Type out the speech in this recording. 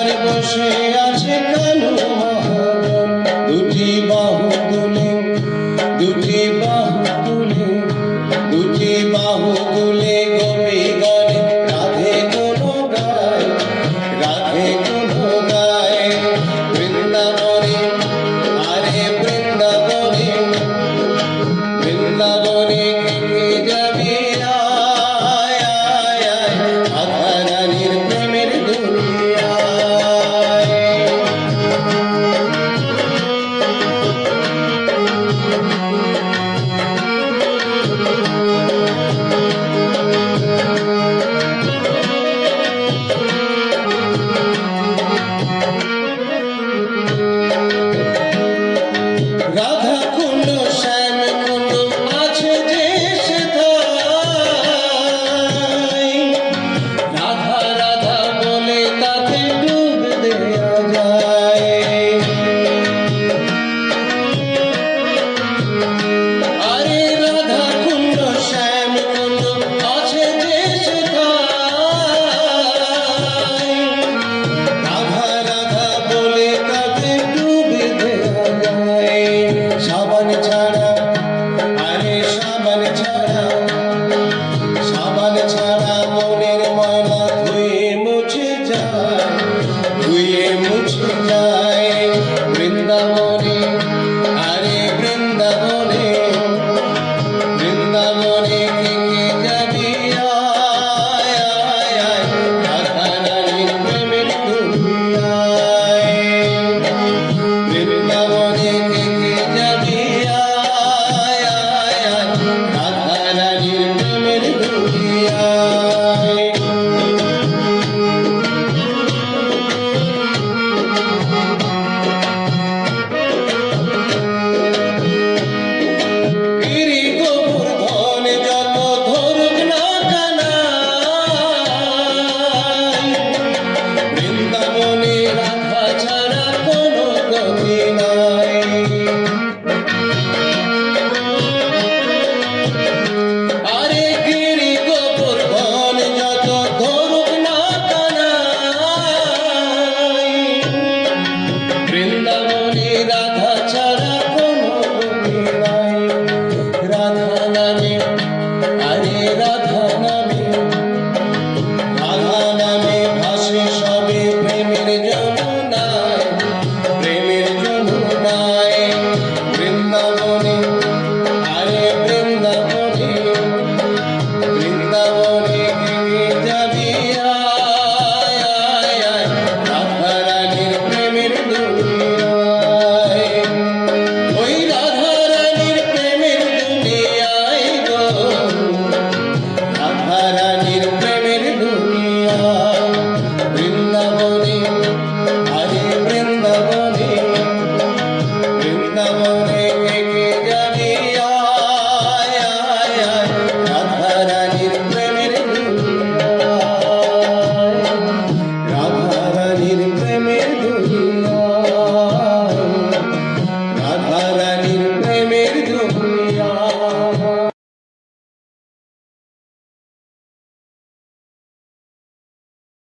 আর বসে আছে কানু মহাবন দুটি বাহু তুলে দুটি বাহু তুলে দুটি বাহু তুলে গোপী গানে রাধে কোনো গায় রাধে কোনো গায় বৃন্দাবনে আরে বৃন্দাবনে বৃন্দাবনে কে যাবি আয় আয় আয় রাধা রানীর প্রেমের দুনিয়ায় রাধা কুণ্ড শ্যাম কুণ্ড আছে যে সেথায় রাধা রাধা বলে তাতে ডুব দেয়া যায় আরে রাধা কুণ্ড শ্যাম কুণ্ড আছে যে সেথায় রাধা রাধা বলে তাতে ডুব দেয়া যায় সাবান ছাড়া আরে সাবান ছাড়া সাবান ছাড়া মনের ময়লা ধুয়ে মুছে যায় ধুয়ে মুছে যায়